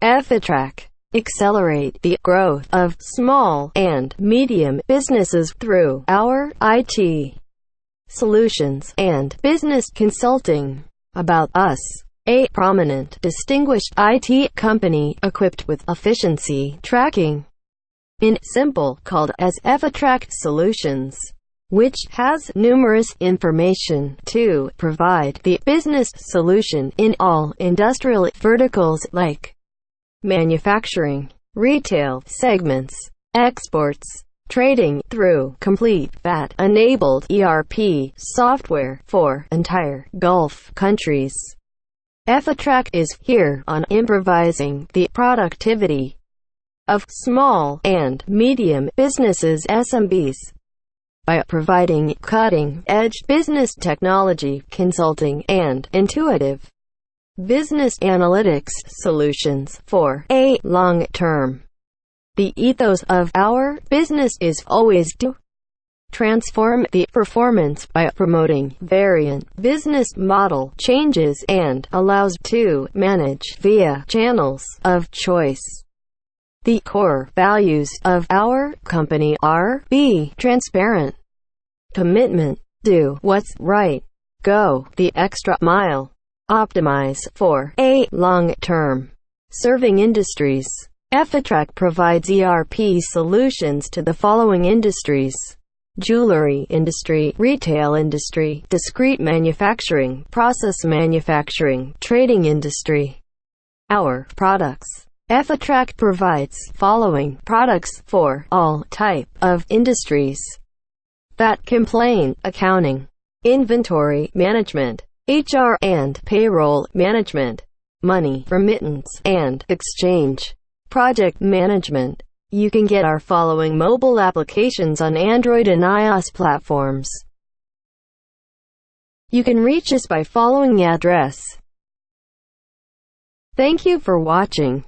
Effitrac. Accelerate the growth of small and medium businesses through our IT solutions and business consulting. About us. A prominent, distinguished IT company equipped with efficiency tracking in simple called as Effitrac Solutions, which has numerous information to provide the business solution in all industrial verticals like manufacturing, retail segments, exports, trading through complete VAT-enabled ERP software for entire Gulf countries. Effitrac is here on improvising the productivity of small and medium businesses (SMBs) by providing cutting-edge business technology consulting and intuitive business analytics solutions for a long term. The ethos of our business is always to transform the performance by promoting variant business model changes and allows to manage via channels of choice. The core values of our company are: be transparent, commitment, do what's right, go the extra mile, optimize for a long term. Serving industries. Effitrac provides ERP solutions to the following industries: jewelry industry, retail industry, discrete manufacturing, process manufacturing, trading industry. Our products. Effitrac provides following products for all type of industries: VAT complaint, accounting, inventory management, HR and payroll management, money remittance and exchange, project management. You can get our following mobile applications on Android and iOS platforms. You can reach us by following address. Thank you for watching.